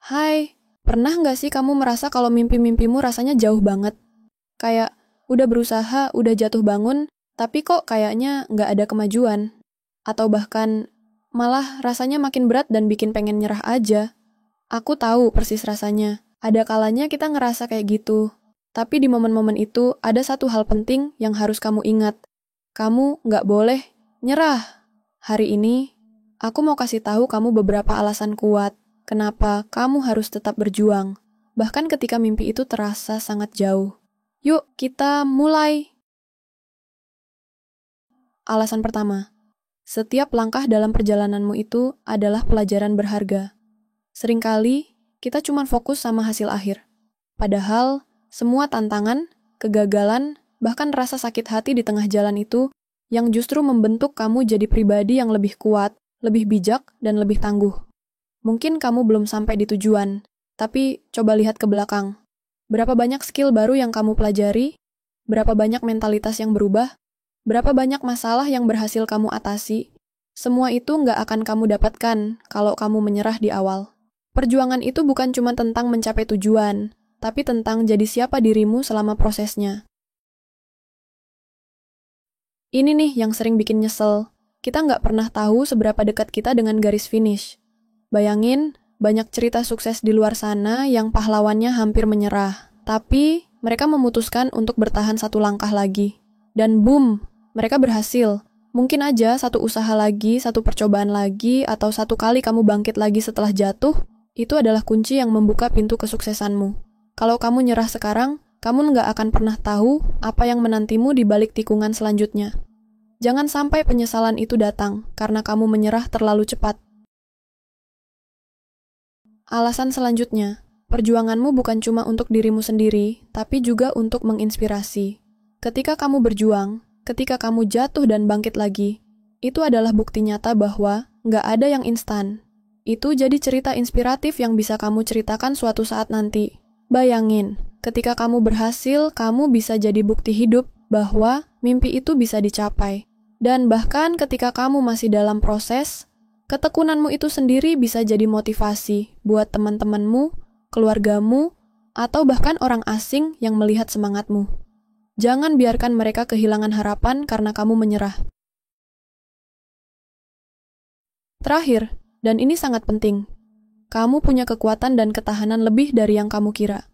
Hai, pernah nggak sih kamu merasa kalau mimpi-mimpimu rasanya jauh banget? Kayak, udah berusaha, udah jatuh bangun, tapi kok kayaknya nggak ada kemajuan. Atau bahkan, malah rasanya makin berat dan bikin pengen nyerah aja. Aku tahu persis rasanya. Ada kalanya kita ngerasa kayak gitu. Tapi di momen-momen itu, ada satu hal penting yang harus kamu ingat. Kamu nggak boleh nyerah. Hari ini, aku mau kasih tahu kamu beberapa alasan kuat kenapa kamu harus tetap berjuang, bahkan ketika mimpi itu terasa sangat jauh. Yuk, kita mulai. Alasan pertama, setiap langkah dalam perjalananmu itu adalah pelajaran berharga. Seringkali, kita cuma fokus sama hasil akhir. Padahal, semua tantangan, kegagalan, bahkan rasa sakit hati di tengah jalan itu yang justru membentuk kamu jadi pribadi yang lebih kuat, lebih bijak, dan lebih tangguh. Mungkin kamu belum sampai di tujuan, tapi coba lihat ke belakang. Berapa banyak skill baru yang kamu pelajari? Berapa banyak mentalitas yang berubah? Berapa banyak masalah yang berhasil kamu atasi? Semua itu nggak akan kamu dapatkan kalau kamu menyerah di awal. Perjuangan itu bukan cuma tentang mencapai tujuan, tapi tentang jadi siapa dirimu selama prosesnya. Ini nih yang sering bikin nyesel. Kita nggak pernah tahu seberapa dekat kita dengan garis finish. Bayangin, banyak cerita sukses di luar sana yang pahlawannya hampir menyerah. Tapi, mereka memutuskan untuk bertahan satu langkah lagi. Dan boom, mereka berhasil. Mungkin aja satu usaha lagi, satu percobaan lagi, atau satu kali kamu bangkit lagi setelah jatuh, itu adalah kunci yang membuka pintu kesuksesanmu. Kalau kamu nyerah sekarang, kamu nggak akan pernah tahu apa yang menantimu di balik tikungan selanjutnya. Jangan sampai penyesalan itu datang karena kamu menyerah terlalu cepat. Alasan selanjutnya, perjuanganmu bukan cuma untuk dirimu sendiri, tapi juga untuk menginspirasi. Ketika kamu berjuang, ketika kamu jatuh dan bangkit lagi, itu adalah bukti nyata bahwa nggak ada yang instan. Itu jadi cerita inspiratif yang bisa kamu ceritakan suatu saat nanti. Bayangin, ketika kamu berhasil, kamu bisa jadi bukti hidup bahwa mimpi itu bisa dicapai. Dan bahkan ketika kamu masih dalam proses, ketekunanmu itu sendiri bisa jadi motivasi buat teman-temanmu, keluargamu, atau bahkan orang asing yang melihat semangatmu. Jangan biarkan mereka kehilangan harapan karena kamu menyerah. Terakhir, dan ini sangat penting, kamu punya kekuatan dan ketahanan lebih dari yang kamu kira.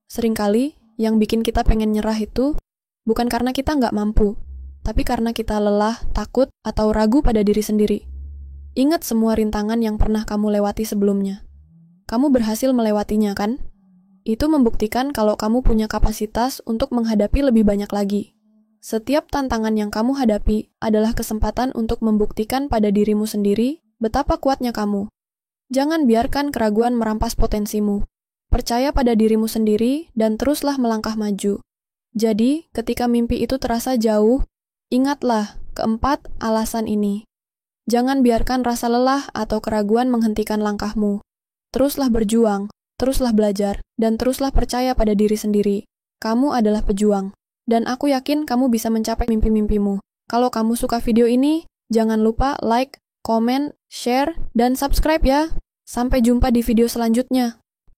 Seringkali, yang bikin kita pengen nyerah itu bukan karena kita nggak mampu, tapi karena kita lelah, takut, atau ragu pada diri sendiri. Ingat semua rintangan yang pernah kamu lewati sebelumnya. Kamu berhasil melewatinya, kan? Itu membuktikan kalau kamu punya kapasitas untuk menghadapi lebih banyak lagi. Setiap tantangan yang kamu hadapi adalah kesempatan untuk membuktikan pada dirimu sendiri betapa kuatnya kamu. Jangan biarkan keraguan merampas potensimu. Percaya pada dirimu sendiri dan teruslah melangkah maju. Jadi, ketika mimpi itu terasa jauh, ingatlah keempat alasan ini. Jangan biarkan rasa lelah atau keraguan menghentikan langkahmu. Teruslah berjuang, teruslah belajar, dan teruslah percaya pada diri sendiri. Kamu adalah pejuang, dan aku yakin kamu bisa mencapai mimpi-mimpimu. Kalau kamu suka video ini, jangan lupa like, komen, share, dan subscribe ya. Sampai jumpa di video selanjutnya.